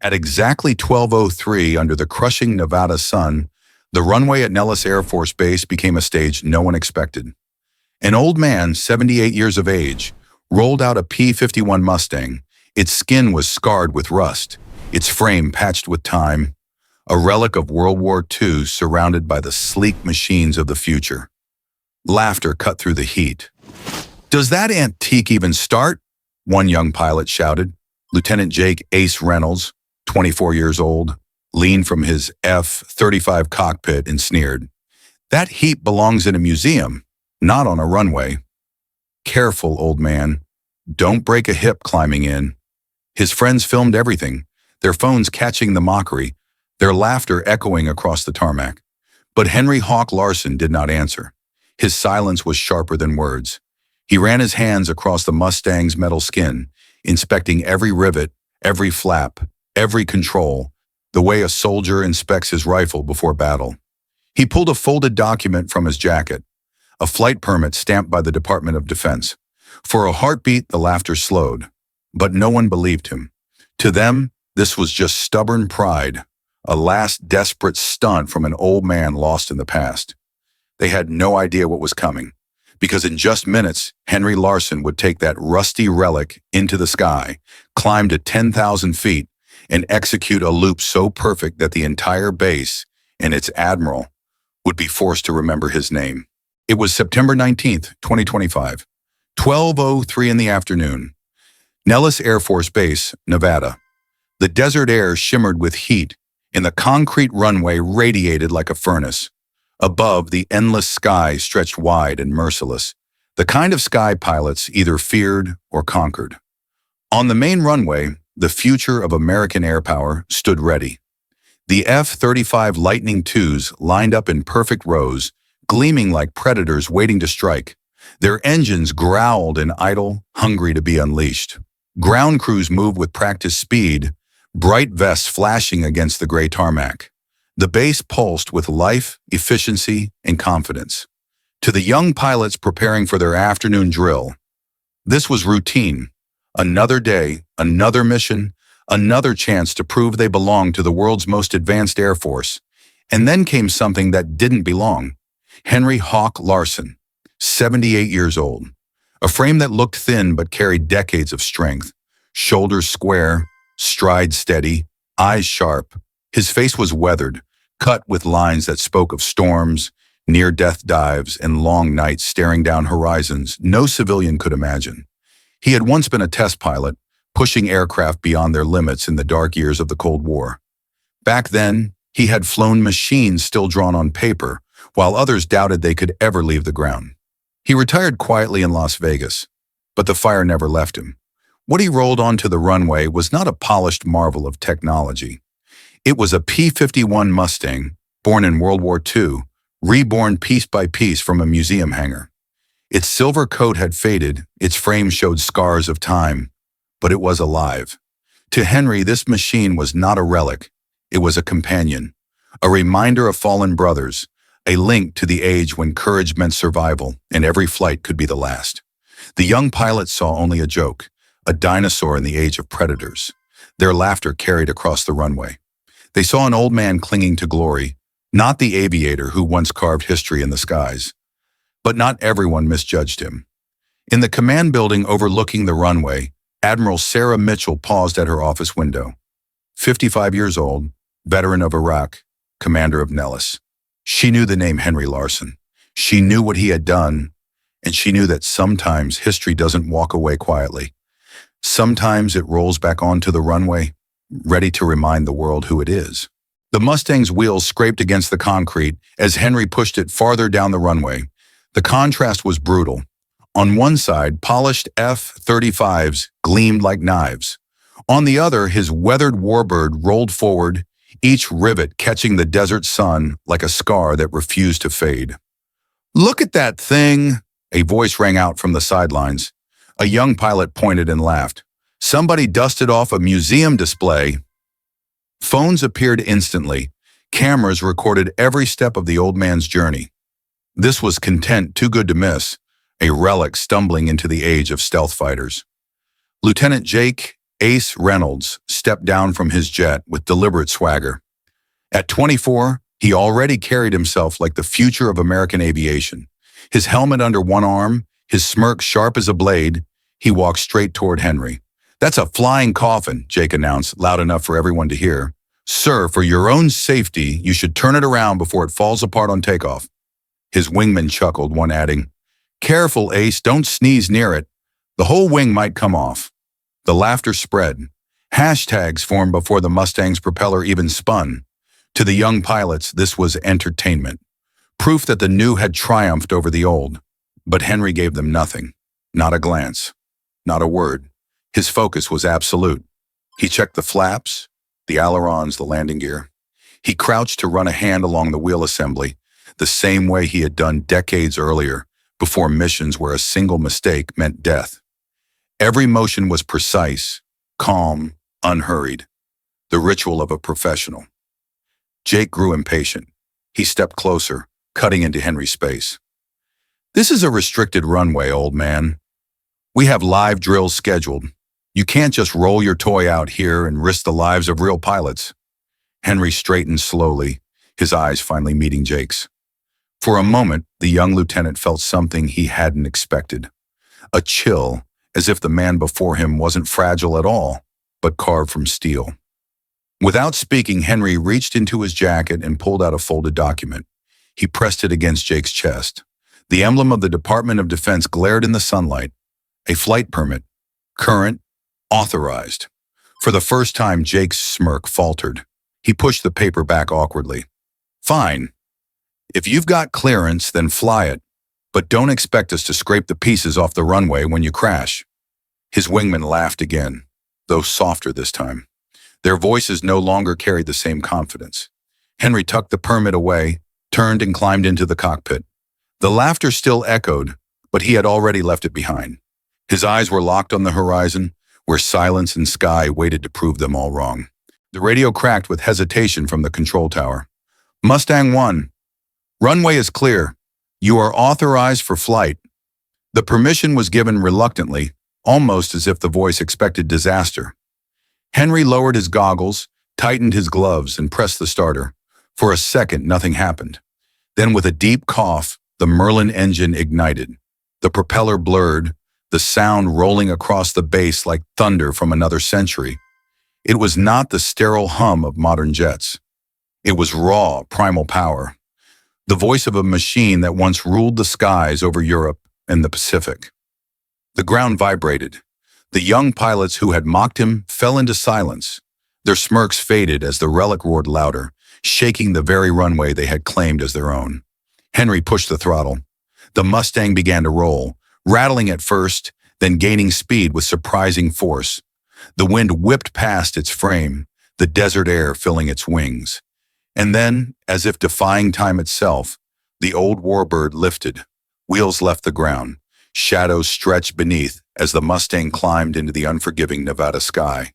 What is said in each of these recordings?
At exactly 12:03 under the crushing Nevada sun, the runway at Nellis Air Force Base became a stage no one expected. An old man, 78 years of age, rolled out a P-51 Mustang. Its skin was scarred with rust, its frame patched with time, a relic of World War II surrounded by the sleek machines of the future. Laughter cut through the heat. "Does that antique even start?" one young pilot shouted. Lieutenant Jake Ace Reynolds, 24 years old, leaned from his F-35 cockpit and sneered. "That heap belongs in a museum, not on a runway." "Careful, old man. Don't break a hip climbing in." His friends filmed everything, their phones catching the mockery, their laughter echoing across the tarmac. But Henry Hawk Larson did not answer. His silence was sharper than words. He ran his hands across the Mustang's metal skin, inspecting every rivet, every flap, every control, the way a soldier inspects his rifle before battle. He pulled a folded document from his jacket, a flight permit stamped by the Department of Defense. For a heartbeat, the laughter slowed, but no one believed him. To them, this was just stubborn pride, a last desperate stunt from an old man lost in the past. They had no idea what was coming, because in just minutes, Henry Larson would take that rusty relic into the sky, climb to 10,000 feet, and execute a loop so perfect that the entire base and its Admiral would be forced to remember his name. It was September 19th, 2025, 12:03 in the afternoon. Nellis Air Force Base, Nevada. The desert air shimmered with heat, and the concrete runway radiated like a furnace. Above, the endless sky stretched wide and merciless, the kind of sky pilots either feared or conquered. On the main runway, the future of American air power stood ready. The F-35 Lightning IIs lined up in perfect rows, gleaming like predators waiting to strike. Their engines growled in idle, hungry to be unleashed. Ground crews moved with practiced speed, bright vests flashing against the gray tarmac. The base pulsed with life, efficiency, and confidence. To the young pilots preparing for their afternoon drill, this was routine. Another day, another mission, another chance to prove they belonged to the world's most advanced Air Force. And then came something that didn't belong. Henry Hawk Larson, 78 years old. A frame that looked thin but carried decades of strength. Shoulders square, stride steady, eyes sharp. His face was weathered, cut with lines that spoke of storms, near-death dives, and long nights staring down horizons no civilian could imagine. He had once been a test pilot, pushing aircraft beyond their limits in the dark years of the Cold War. Back then, he had flown machines still drawn on paper, while others doubted they could ever leave the ground. He retired quietly in Las Vegas, but the fire never left him. What he rolled onto the runway was not a polished marvel of technology. It was a P-51 Mustang, born in World War II, reborn piece by piece from a museum hangar. Its silver coat had faded, its frame showed scars of time, but it was alive. To Henry, this machine was not a relic. It was a companion, a reminder of fallen brothers, a link to the age when courage meant survival and every flight could be the last. The young pilots saw only a joke, a dinosaur in the age of predators. Their laughter carried across the runway. They saw an old man clinging to glory, not the aviator who once carved history in the skies. But not everyone misjudged him. In the command building overlooking the runway, Admiral Sarah Mitchell paused at her office window. 55 years old, veteran of Iraq, commander of Nellis. She knew the name Henry Larson. She knew what he had done, and she knew that sometimes history doesn't walk away quietly. Sometimes it rolls back onto the runway, ready to remind the world who it is. The Mustang's wheels scraped against the concrete as Henry pushed it farther down the runway. The contrast was brutal. On one side, polished F-35s gleamed like knives. On the other, his weathered warbird rolled forward, each rivet catching the desert sun like a scar that refused to fade. "Look at that thing!" A voice rang out from the sidelines. A young pilot pointed and laughed. "Somebody dusted off a museum display." Phones appeared instantly. Cameras recorded every step of the old man's journey. This was content too good to miss, a relic stumbling into the age of stealth fighters. Lieutenant Jake Ace Reynolds stepped down from his jet with deliberate swagger. At 24, he already carried himself like the future of American aviation. His helmet under one arm, his smirk sharp as a blade, he walked straight toward Henry. "That's a flying coffin," Jake announced, loud enough for everyone to hear. "Sir, for your own safety, you should turn it around before it falls apart on takeoff." His wingman chuckled, one adding, "Careful, Ace, don't sneeze near it. The whole wing might come off." The laughter spread. Hashtags formed before the Mustang's propeller even spun. To the young pilots, this was entertainment. Proof that the new had triumphed over the old. But Henry gave them nothing. Not a glance. Not a word. His focus was absolute. He checked the flaps, the ailerons, the landing gear. He crouched to run a hand along the wheel assembly, the same way he had done decades earlier, before missions where a single mistake meant death. Every motion was precise, calm, unhurried. The ritual of a professional. Jake grew impatient. He stepped closer, cutting into Henry's space. "This is a restricted runway, old man. We have live drills scheduled. You can't just roll your toy out here and risk the lives of real pilots." Henry straightened slowly, his eyes finally meeting Jake's. For a moment, the young lieutenant felt something he hadn't expected. A chill, as if the man before him wasn't fragile at all, but carved from steel. Without speaking, Henry reached into his jacket and pulled out a folded document. He pressed it against Jake's chest. The emblem of the Department of Defense glared in the sunlight. A flight permit. Current. Authorized. For the first time, Jake's smirk faltered. He pushed the paper back awkwardly. "Fine. If you've got clearance, then fly it. But don't expect us to scrape the pieces off the runway when you crash." His wingman laughed again, though softer this time. Their voices no longer carried the same confidence. Henry tucked the permit away, turned and climbed into the cockpit. The laughter still echoed, but he had already left it behind. His eyes were locked on the horizon, where silence and sky waited to prove them all wrong. The radio cracked with hesitation from the control tower. "Mustang 1. Runway is clear. You are authorized for flight." The permission was given reluctantly, almost as if the voice expected disaster. Henry lowered his goggles, tightened his gloves, and pressed the starter. For a second, nothing happened. Then, with a deep cough, the Merlin engine ignited. The propeller blurred, the sound rolling across the base like thunder from another century. It was not the sterile hum of modern jets. It was raw, primal power. The voice of a machine that once ruled the skies over Europe and the Pacific. The ground vibrated. The young pilots who had mocked him fell into silence. Their smirks faded as the relic roared louder, shaking the very runway they had claimed as their own. Henry pushed the throttle. The Mustang began to roll, rattling at first, then gaining speed with surprising force. The wind whipped past its frame, the desert air filling its wings. And then, as if defying time itself, the old warbird lifted. Wheels left the ground. Shadows stretched beneath as the Mustang climbed into the unforgiving Nevada sky.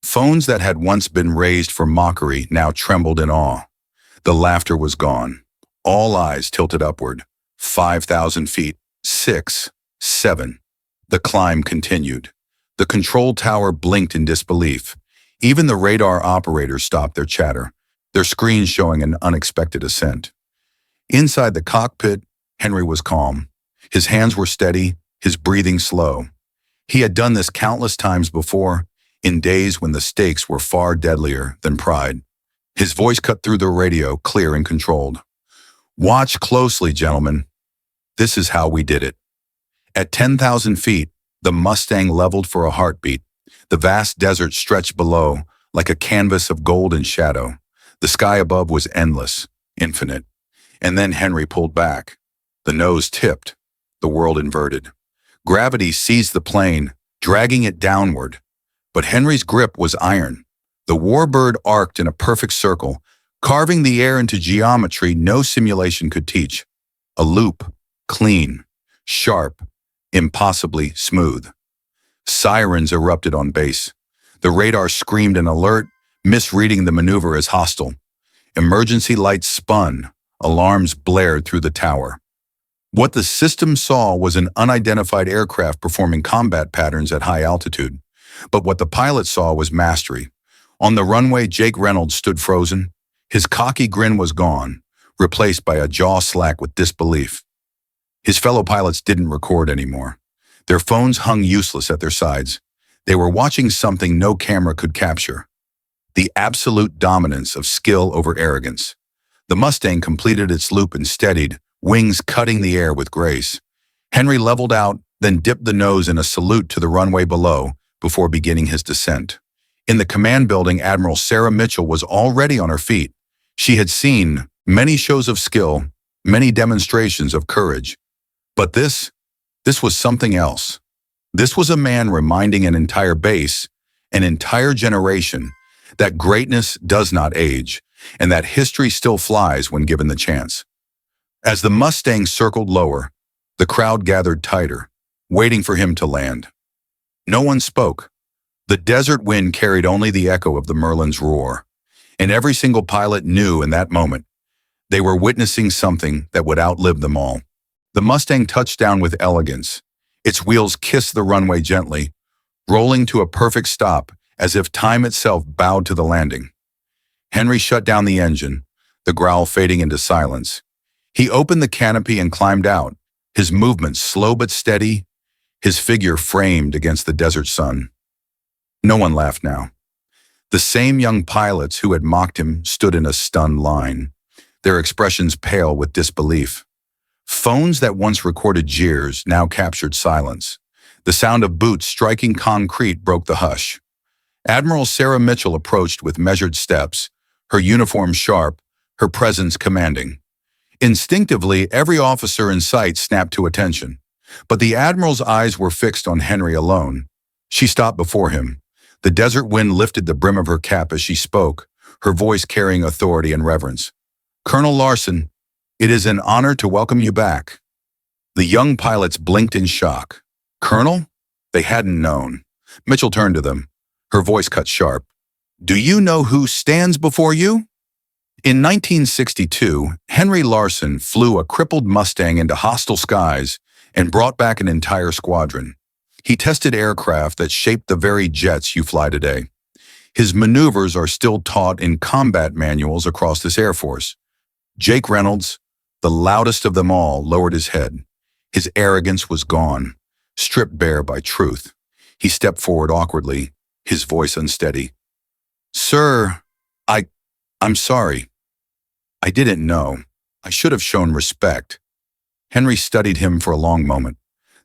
Phones that had once been raised for mockery now trembled in awe. The laughter was gone. All eyes tilted upward. 5,000 feet. 6. 7. The climb continued. The control tower blinked in disbelief. Even the radar operators stopped their chatter, their screens showing an unexpected ascent. Inside the cockpit, Henry was calm. His hands were steady, his breathing slow. He had done this countless times before, in days when the stakes were far deadlier than pride. His voice cut through the radio, clear and controlled. "Watch closely, gentlemen. This is how we did it." At 10,000 feet, the Mustang leveled for a heartbeat. The vast desert stretched below, like a canvas of gold and shadow. The sky above was endless, infinite. And then Henry pulled back. The nose tipped, the world inverted. Gravity seized the plane, dragging it downward. But Henry's grip was iron. The warbird arced in a perfect circle, carving the air into geometry no simulation could teach. A loop, clean, sharp, impossibly smooth. Sirens erupted on base. The radar screamed an alert, misreading the maneuver as hostile. Emergency lights spun, alarms blared through the tower. What the system saw was an unidentified aircraft performing combat patterns at high altitude. But what the pilot saw was mastery. On the runway, Jake Reynolds stood frozen. His cocky grin was gone, replaced by a jaw slack with disbelief. His fellow pilots didn't record anymore. Their phones hung useless at their sides. They were watching something no camera could capture. The absolute dominance of skill over arrogance. The Mustang completed its loop and steadied, wings cutting the air with grace. Henry leveled out, then dipped the nose in a salute to the runway below before beginning his descent. In the command building, Admiral Sarah Mitchell was already on her feet. She had seen many shows of skill, many demonstrations of courage. But this was something else. This was a man reminding an entire base, an entire generation, that greatness does not age, and that history still flies when given the chance. As the Mustang circled lower, the crowd gathered tighter, waiting for him to land. No one spoke. The desert wind carried only the echo of the Merlin's roar, and every single pilot knew in that moment they were witnessing something that would outlive them all. The Mustang touched down with elegance. Its wheels kissed the runway gently, rolling to a perfect stop as if time itself bowed to the landing. Henry shut down the engine, the growl fading into silence. He opened the canopy and climbed out, his movements slow but steady, his figure framed against the desert sun. No one laughed now. The same young pilots who had mocked him stood in a stunned line, their expressions pale with disbelief. Phones that once recorded jeers now captured silence. The sound of boots striking concrete broke the hush. Admiral Sarah Mitchell approached with measured steps, her uniform sharp, her presence commanding. Instinctively, every officer in sight snapped to attention. But the Admiral's eyes were fixed on Henry alone. She stopped before him. The desert wind lifted the brim of her cap as she spoke, her voice carrying authority and reverence. "Colonel Larson, it is an honor to welcome you back." The young pilots blinked in shock. "Colonel?" They hadn't known. Mitchell turned to them, her voice cut sharp. "Do you know who stands before you?" In 1962, Henry Larson flew a crippled Mustang into hostile skies and brought back an entire squadron. He tested aircraft that shaped the very jets you fly today. His maneuvers are still taught in combat manuals across this Air Force. Jake Reynolds, the loudest of them all, lowered his head. His arrogance was gone, stripped bare by truth. He stepped forward awkwardly, his voice unsteady. "Sir, I'm sorry. I didn't know. I should have shown respect." Henry studied him for a long moment.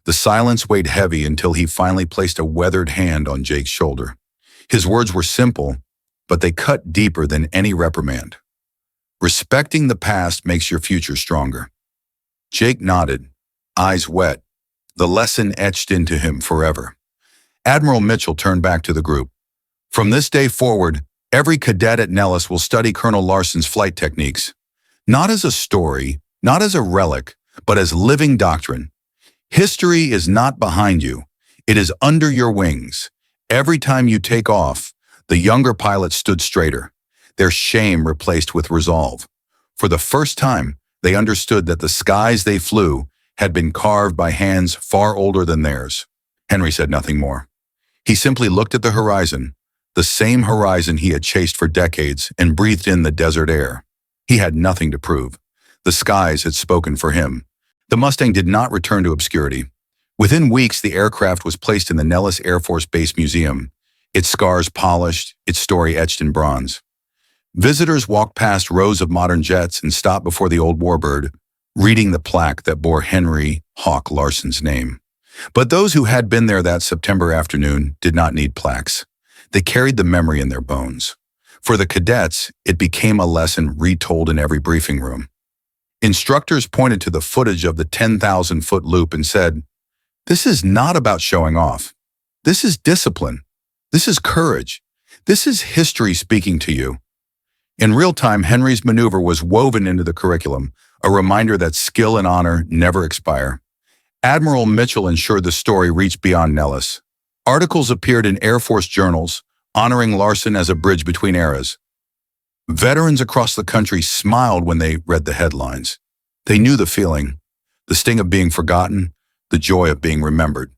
The silence weighed heavy until he finally placed a weathered hand on Jake's shoulder. His words were simple, but they cut deeper than any reprimand. "Respecting the past makes your future stronger." Jake nodded, eyes wet, the lesson etched into him forever. Admiral Mitchell turned back to the group. "From this day forward, every cadet at Nellis will study Colonel Larson's flight techniques. Not as a story, not as a relic, but as living doctrine. History is not behind you. It is under your wings. Every time you take off, the younger pilots stood straighter, their shame replaced with resolve. For the first time, they understood that the skies they flew had been carved by hands far older than theirs. Henry said nothing more. He simply looked at the horizon, the same horizon he had chased for decades, and breathed in the desert air. He had nothing to prove. The skies had spoken for him. The Mustang did not return to obscurity. Within weeks, the aircraft was placed in the Nellis Air Force Base Museum, its scars polished, its story etched in bronze. Visitors walked past rows of modern jets and stopped before the old warbird, reading the plaque that bore Henry Hawk Larson's name. But those who had been there that September afternoon did not need plaques. They carried the memory in their bones. For the cadets, it became a lesson retold in every briefing room. Instructors pointed to the footage of the 10,000-foot loop and said, "This is not about showing off. This is discipline. This is courage. This is history speaking to you." In real time, Henry's maneuver was woven into the curriculum, a reminder that skill and honor never expire. Admiral Mitchell ensured the story reached beyond Nellis. Articles appeared in Air Force journals, honoring Larson as a bridge between eras. Veterans across the country smiled when they read the headlines. They knew the feeling, the sting of being forgotten, the joy of being remembered.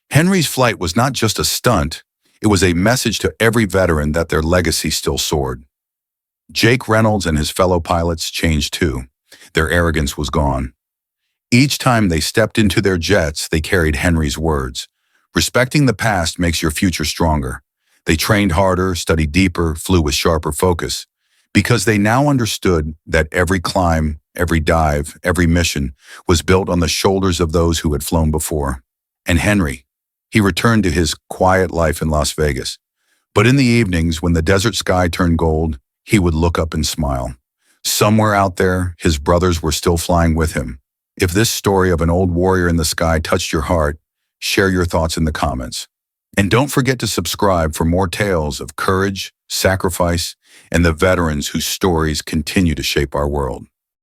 Henry's flight was not just a stunt, It was a message to every veteran that their legacy still soared. Jake Reynolds and his fellow pilots changed too. Their arrogance was gone. Each time they stepped into their jets, they carried Henry's words. Respecting the past makes your future stronger. They trained harder, studied deeper, flew with sharper focus, because they now understood that every climb, every dive, every mission was built on the shoulders of those who had flown before. And Henry, he returned to his quiet life in Las Vegas. But in the evenings, when the desert sky turned gold, he would look up and smile. Somewhere out there, his brothers were still flying with him. If this story of an old warrior in the sky touched your heart, share your thoughts in the comments. And don't forget to subscribe for more tales of courage, sacrifice, and the veterans whose stories continue to shape our world.